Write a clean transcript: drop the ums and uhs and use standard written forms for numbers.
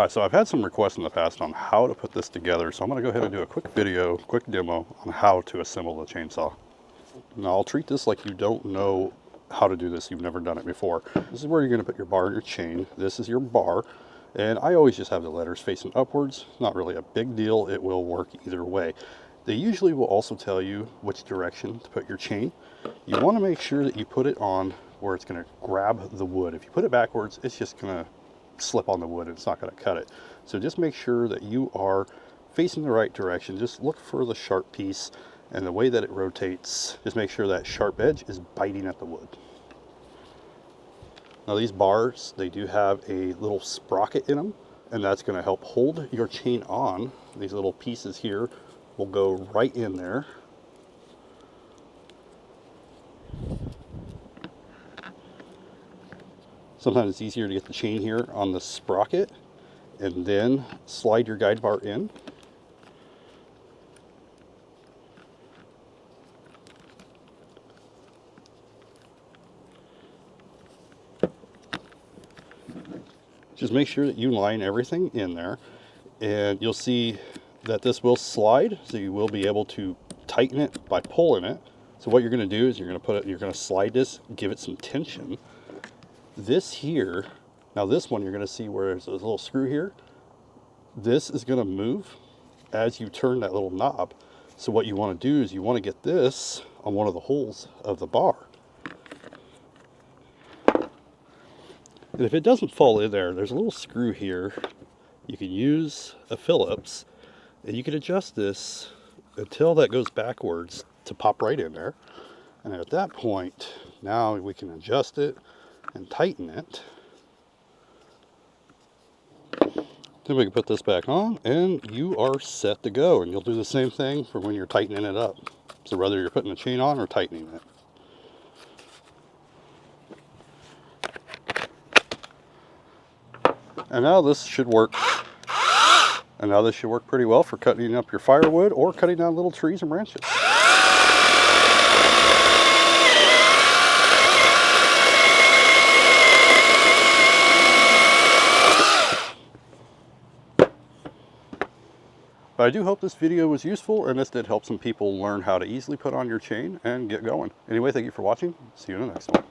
All right, so I've had some requests in the past on how to put this together, so I'm going to go ahead and do a quick video, quick demo on how to assemble the chainsaw. Now I'll treat this like you don't know how to do this, you've never done it before. This is where you're going to put your bar and your chain. This is your bar, and I always just have the letters facing upwards. Not really a big deal, it will work either way. They usually will also tell you which direction to put your chain. You want to make sure that you put it on where it's going to grab the wood. If you put it backwards, it's just going to slip on the wood and it's not going to cut it. So just make sure that you are facing the right direction. Just look for the sharp piece, and the way that it rotates, just make sure that sharp edge is biting at the wood. Now these bars, they do have a little sprocket in them, and that's going to help hold your chain on. These little pieces here will go right in there. Sometimes it's easier to get the chain here on the sprocket and then slide your guide bar in. Just make sure that you line everything in there, and you'll see that this will slide, so you will be able to tighten it by pulling it. So what you're going to do is you're going to slide this, give it some tension. This here, now this one you're going to see where there's a little screw here. This is going to move as you turn that little knob. So what you want to do is you want to get this on one of the holes of the bar. And if it doesn't fall in there, there's a little screw here. You can use a Phillips, and you can adjust this until that goes backwards to pop right in there. And at that point, now we can adjust it and tighten it. Then we can put this back on, and you are set to go. And you'll do the same thing for when you're tightening it up. So whether you're putting the chain on or tightening it. And now this should work. And now this should work pretty well for cutting up your firewood or cutting down little trees and branches. But I do hope this video was useful, and this did help some people learn how to easily put on your chain and get going. Anyway, thank you for watching. See you in the next one.